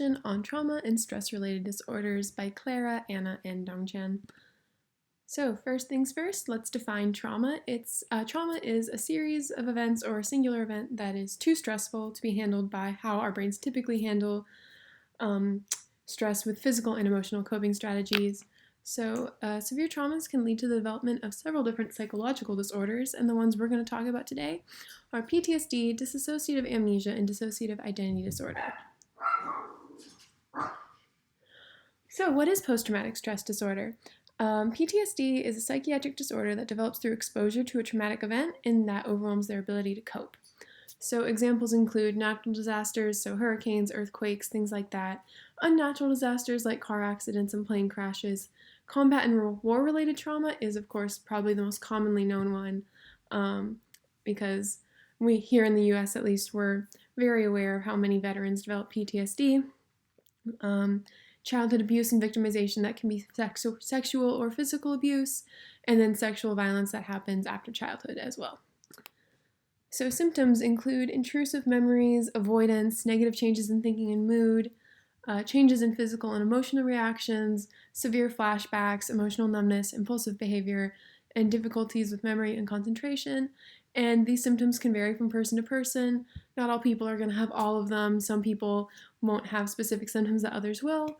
on Trauma and Stress-Related Disorders by Clara, Anna, and Dongchen. So first things first, let's define trauma. Trauma is a series of events or a singular event that is too stressful to be handled by how our brains typically handle stress with physical and emotional coping strategies. So severe traumas can lead to the development of several different psychological disorders, and the ones we're going to talk about today are PTSD, dissociative amnesia, and dissociative identity disorder. So what is post-traumatic stress disorder? PTSD is a psychiatric disorder that develops through exposure to a traumatic event and that overwhelms their ability to cope. So examples include natural disasters, so hurricanes, earthquakes, things like that, unnatural disasters like car accidents and plane crashes. Combat and war-related trauma is, of course, probably the most commonly known one because we, here in the U.S. at least, we're very aware of how many veterans develop PTSD. Childhood abuse and victimization that can be sexual or physical abuse, and then sexual violence that happens after childhood as well. So symptoms include intrusive memories, avoidance, negative changes in thinking and mood, changes in physical and emotional reactions, severe flashbacks, emotional numbness, impulsive behavior, and difficulties with memory and concentration. And these symptoms can vary from person to person. Not all people are going to have all of them. Some people won't have specific symptoms that others will.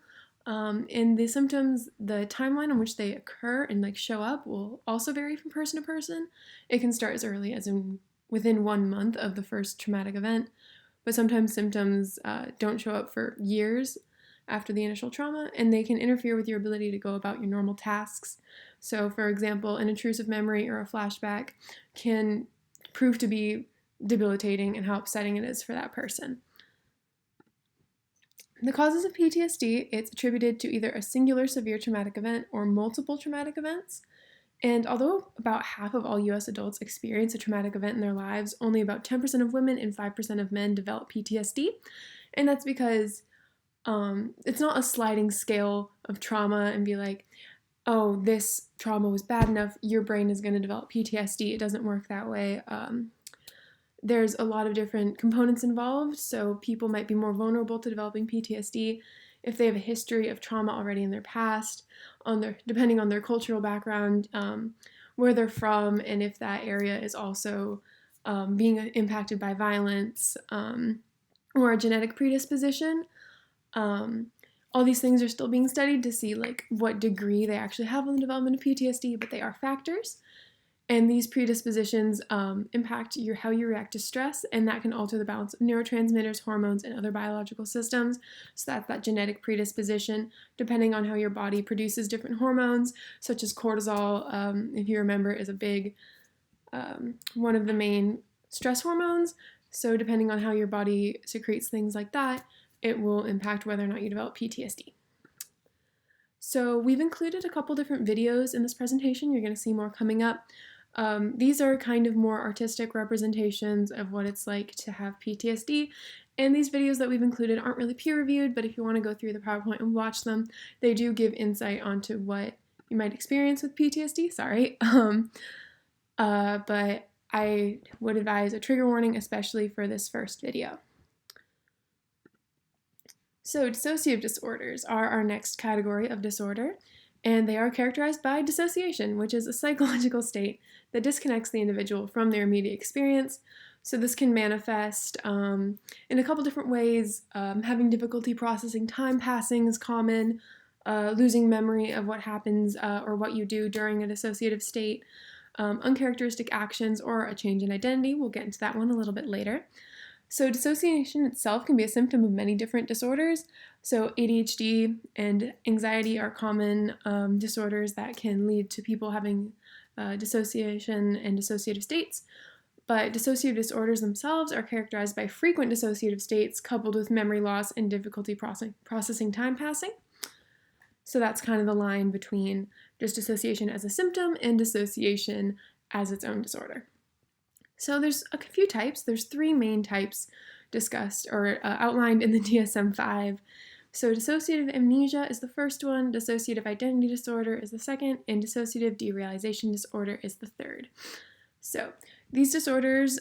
And the symptoms, the timeline on which they occur and show up will also vary from person to person. It can start as early as within 1 month of the first traumatic event, but sometimes symptoms don't show up for years after the initial trauma, and they can interfere with your ability to go about your normal tasks. So, for example, an intrusive memory or a flashback can prove to be debilitating and how upsetting it is for that person. The causes of PTSD, it's attributed to either a singular severe traumatic event or multiple traumatic events. And although about half of all U.S. adults experience a traumatic event in their lives, only about 10% of women and 5% of men develop PTSD. And that's because it's not a sliding scale of trauma and be like, oh, this trauma was bad enough, your brain is going to develop PTSD. It doesn't work that way. There's a lot of different components involved, so people might be more vulnerable to developing PTSD if they have a history of trauma already in their past, depending on their cultural background, where they're from, and if that area is also being impacted by violence or a genetic predisposition. All these things are still being studied to see what degree they actually have on the development of PTSD, but they are factors. And these predispositions impact how you react to stress, and that can alter the balance of neurotransmitters, hormones, and other biological systems. So that's that genetic predisposition, depending on how your body produces different hormones, such as cortisol, if you remember, is a big one of the main stress hormones. So depending on how your body secretes things like that, it will impact whether or not you develop PTSD. So we've included a couple different videos in this presentation. You're going to see more coming up. These are kind of more artistic representations of what it's like to have PTSD, and these videos that we've included aren't really peer-reviewed, but if you want to go through the PowerPoint and watch them, they do give insight onto what you might experience with PTSD, but I would advise a trigger warning, especially for this first video. So dissociative disorders are our next category of disorder, and they are characterized by dissociation, which is a psychological state that disconnects the individual from their immediate experience. So this can manifest in a couple different ways. Having difficulty processing time passing is common, losing memory of what happens or what you do during a dissociative state, uncharacteristic actions, or a change in identity. We'll get into that one a little bit later. So dissociation itself can be a symptom of many different disorders. So ADHD and anxiety are common disorders that can lead to people having dissociation and dissociative states. But dissociative disorders themselves are characterized by frequent dissociative states coupled with memory loss and difficulty processing time passing. So that's kind of the line between just dissociation as a symptom and dissociation as its own disorder. So there's a few types. There's 3 main types discussed or outlined in the DSM-5. So dissociative amnesia is the first one, dissociative identity disorder is the second, and dissociative derealization disorder is the third. So these disorders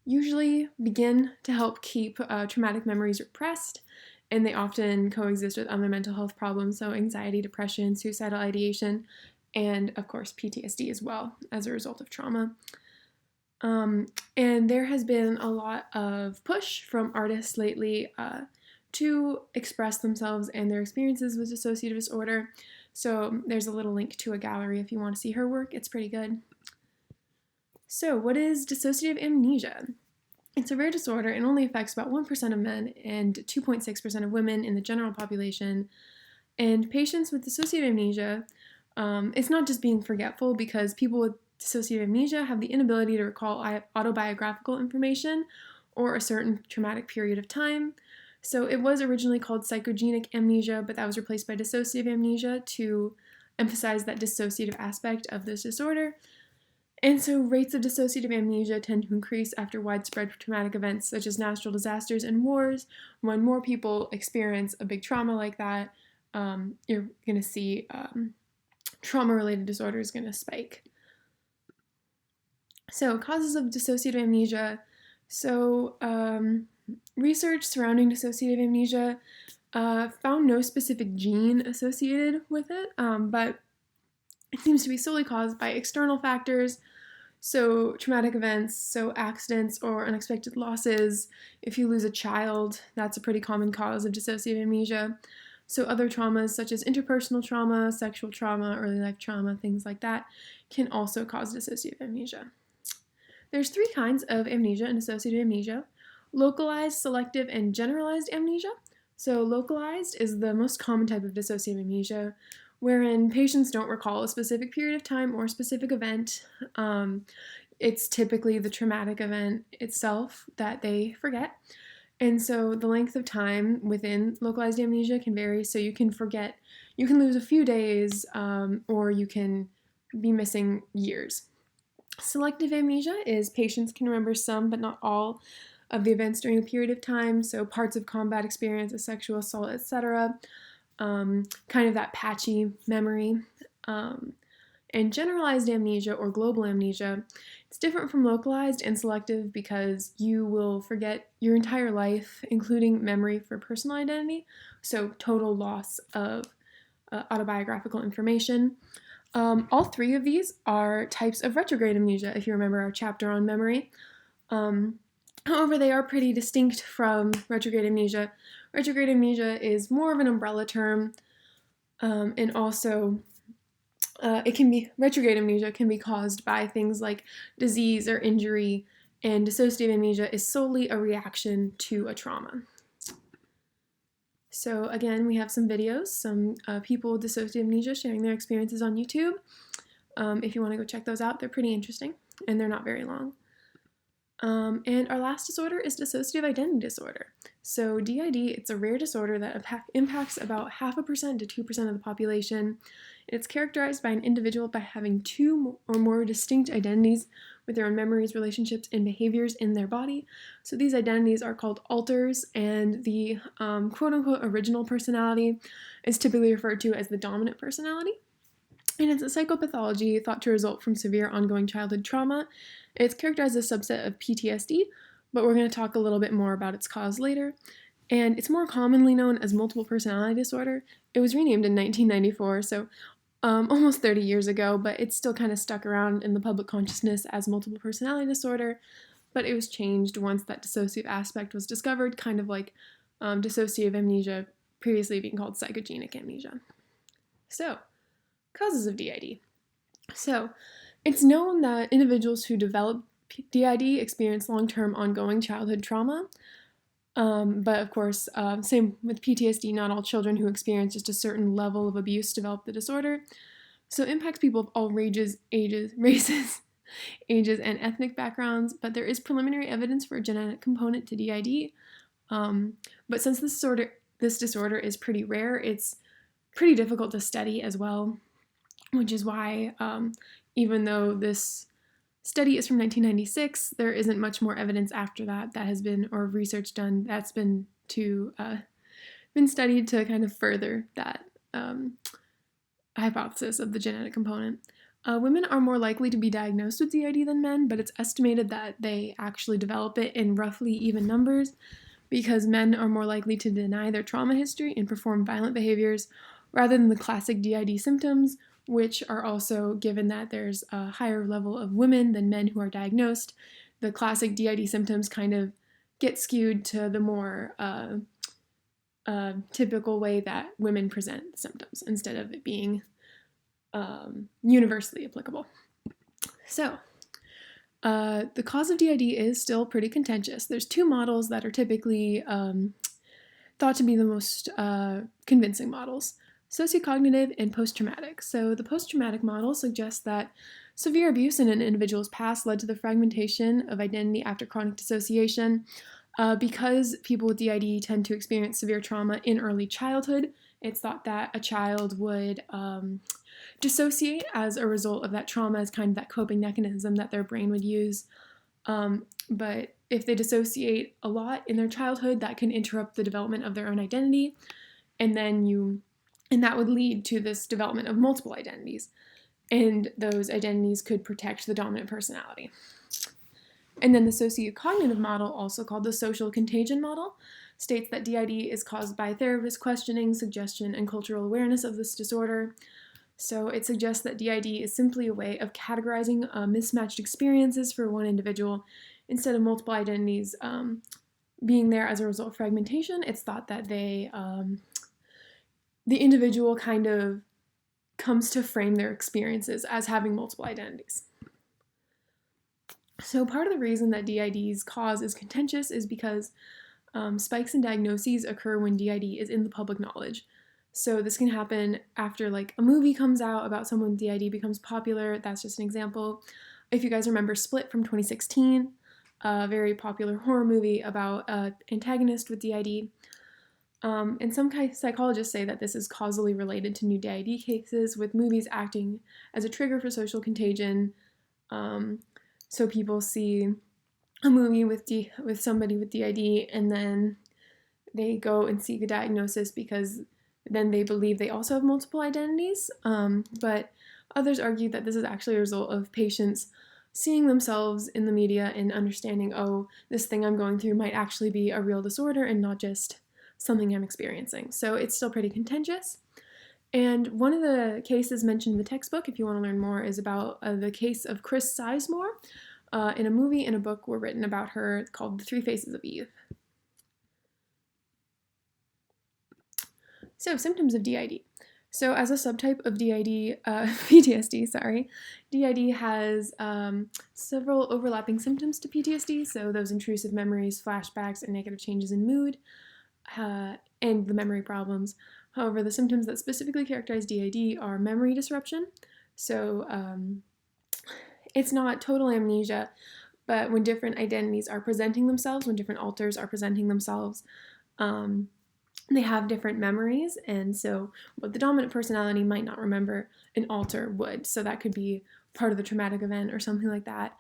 usually begin to help keep traumatic memories repressed, and they often coexist with other mental health problems, so anxiety, depression, suicidal ideation, and of course PTSD as well as a result of trauma. And there has been a lot of push from artists lately to express themselves and their experiences with dissociative disorder. So there's a little link to a gallery if you want to see her work. It's pretty good. So what is dissociative amnesia? It's a rare disorder and only affects about 1% of men and 2.6% of women in the general population. And patients with dissociative amnesia, it's not just being forgetful, because people with dissociative amnesia have the inability to recall autobiographical information or a certain traumatic period of time. So it was originally called psychogenic amnesia, but that was replaced by dissociative amnesia to emphasize that dissociative aspect of this disorder. And so rates of dissociative amnesia tend to increase after widespread traumatic events such as natural disasters and wars. When more people experience a big trauma like that, you're going to see trauma-related disorder is going to spike. So causes of dissociative amnesia. So research surrounding dissociative amnesia found no specific gene associated with it, but it seems to be solely caused by external factors, so traumatic events, so accidents or unexpected losses. If you lose a child, that's a pretty common cause of dissociative amnesia. So other traumas such as interpersonal trauma, sexual trauma, early life trauma, things like that can also cause dissociative amnesia. There's 3 kinds of amnesia and dissociative amnesia: localized, selective, and generalized amnesia. So localized is the most common type of dissociative amnesia, wherein patients don't recall a specific period of time or a specific event. It's typically the traumatic event itself that they forget. And so the length of time within localized amnesia can vary. So you can lose a few days, or you can be missing years. Selective amnesia is patients can remember some but not all of the events during a period of time, so parts of combat experience, a sexual assault, etc., kind of that patchy memory. And generalized amnesia or global amnesia, it's different from localized and selective because you will forget your entire life, including memory for personal identity, so total loss of autobiographical information. All 3 of these are types of retrograde amnesia, if you remember our chapter on memory. However, they are pretty distinct from retrograde amnesia. Retrograde amnesia is more of an umbrella term, and also retrograde amnesia can be caused by things like disease or injury, and dissociative amnesia is solely a reaction to a trauma. So again, we have some videos, some people with dissociative amnesia sharing their experiences on YouTube. If you want to go check those out, they're pretty interesting, and they're not very long. And our last disorder is dissociative identity disorder. So DID, it's a rare disorder that impacts about 0.5% to 2% of the population. It's characterized by an individual by having 2 or more distinct identities with their own memories, relationships, and behaviors in their body. So these identities are called alters, and the quote-unquote original personality is typically referred to as the dominant personality. And it's a psychopathology thought to result from severe ongoing childhood trauma. It's characterized as a subset of PTSD, but we're going to talk a little bit more about its cause later. And it's more commonly known as multiple personality disorder. It was renamed in 1994, so almost 30 years ago, but it's still kind of stuck around in the public consciousness as multiple personality disorder, but it was changed once that dissociative aspect was discovered, kind of like dissociative amnesia previously being called psychogenic amnesia. So, causes of DID. So, it's known that individuals who develop DID experience long-term ongoing childhood trauma, but of course, same with PTSD, not all children who experience just a certain level of abuse develop the disorder. So it impacts people of all races, ages, and ethnic backgrounds, but there is preliminary evidence for a genetic component to DID. But since this disorder is pretty rare, it's pretty difficult to study as well, which is why even though this study is from 1996, there isn't much more evidence after that has been, or research done that's been studied to kind of further that hypothesis of the genetic component. Women are more likely to be diagnosed with DID than men, but it's estimated that they actually develop it in roughly even numbers. because men are more likely to deny their trauma history and perform violent behaviors rather than the classic DID symptoms, which are also, given that there's a higher level of women than men who are diagnosed, the classic DID symptoms kind of get skewed to the more typical way that women present symptoms instead of it being universally applicable. So, the cause of DID is still pretty contentious. There's two models that are typically thought to be the most convincing models: Sociocognitive and Post-Traumatic. So the post-traumatic model suggests that severe abuse in an individual's past led to the fragmentation of identity after chronic dissociation. Because people with DID tend to experience severe trauma in early childhood, it's thought that a child would dissociate as a result of that trauma as kind of that coping mechanism that their brain would use. But if they dissociate a lot in their childhood, that can interrupt the development of their own identity, and that would lead to this development of multiple identities, and those identities could protect the dominant personality. And then the sociocognitive model, also called the social contagion model, states that DID is caused by therapist questioning, suggestion, and cultural awareness of this disorder. So it suggests that DID is simply a way of categorizing mismatched experiences for one individual instead of multiple identities being there as a result of fragmentation. It's thought that the individual kind of comes to frame their experiences as having multiple identities. So part of the reason that DID's cause is contentious is because spikes in diagnoses occur when DID is in the public knowledge. So this can happen after like a movie comes out about someone with DID becomes popular. That's just an example. If you guys remember Split from 2016, a very popular horror movie about an antagonist with DID. And some psychologists say that this is causally related to new DID cases, with movies acting as a trigger for social contagion. So people see a movie with somebody with DID, and then they go and seek a diagnosis because then they believe they also have multiple identities. But others argue that this is actually a result of patients seeing themselves in the media and understanding, oh, this thing I'm going through might actually be a real disorder and not just something I'm experiencing. So it's still pretty contentious. And one of the cases mentioned in the textbook, if you want to learn more, is about the case of Chris Sizemore. In a movie and a book were written about her called The Three Faces of Eve. So, symptoms of DID. So, as a subtype of PTSD, DID has several overlapping symptoms to PTSD, so those intrusive memories, flashbacks, and negative changes in mood, and the memory problems. However, the symptoms that specifically characterize DID are memory disruption. So, it's not total amnesia, but when different identities are presenting themselves, when different alters are presenting themselves, they have different memories, and so what the dominant personality might not remember, an alter would. So that could be part of the traumatic event or something like that.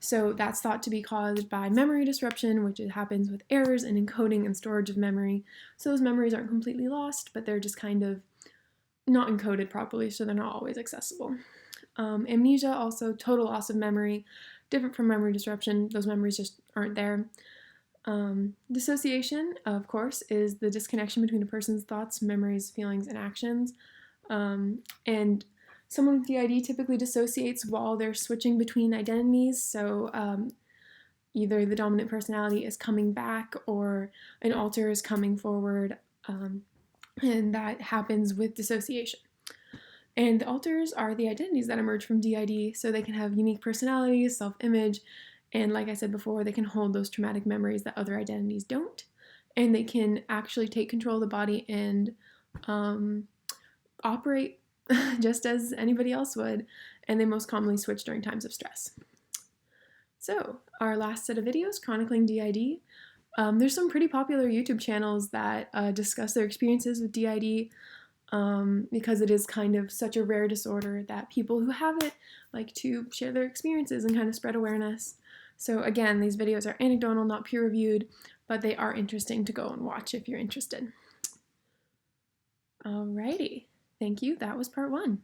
So that's thought to be caused by memory disruption, which happens with errors in encoding and storage of memory. So those memories aren't completely lost, but they're just kind of not encoded properly, so they're not always accessible. Amnesia, also total loss of memory, different from memory disruption. Those memories just aren't there. Dissociation, of course, is the disconnection between a person's thoughts, memories, feelings, and actions. And someone with DID typically dissociates while they're switching between identities. So either the dominant personality is coming back or an alter is coming forward. And that happens with dissociation. And the alters are the identities that emerge from DID, so they can have unique personalities, self-image, and like I said before, they can hold those traumatic memories that other identities don't. And they can actually take control of the body and operate just as anybody else would. And they most commonly switch during times of stress. So our last set of videos, chronicling DID. There's some pretty popular YouTube channels that discuss their experiences with DID because it is kind of such a rare disorder that people who have it like to share their experiences and kind of spread awareness. So again, these videos are anecdotal, not peer-reviewed, but they are interesting to go and watch if you're interested. Alrighty, thank you. That was part 1.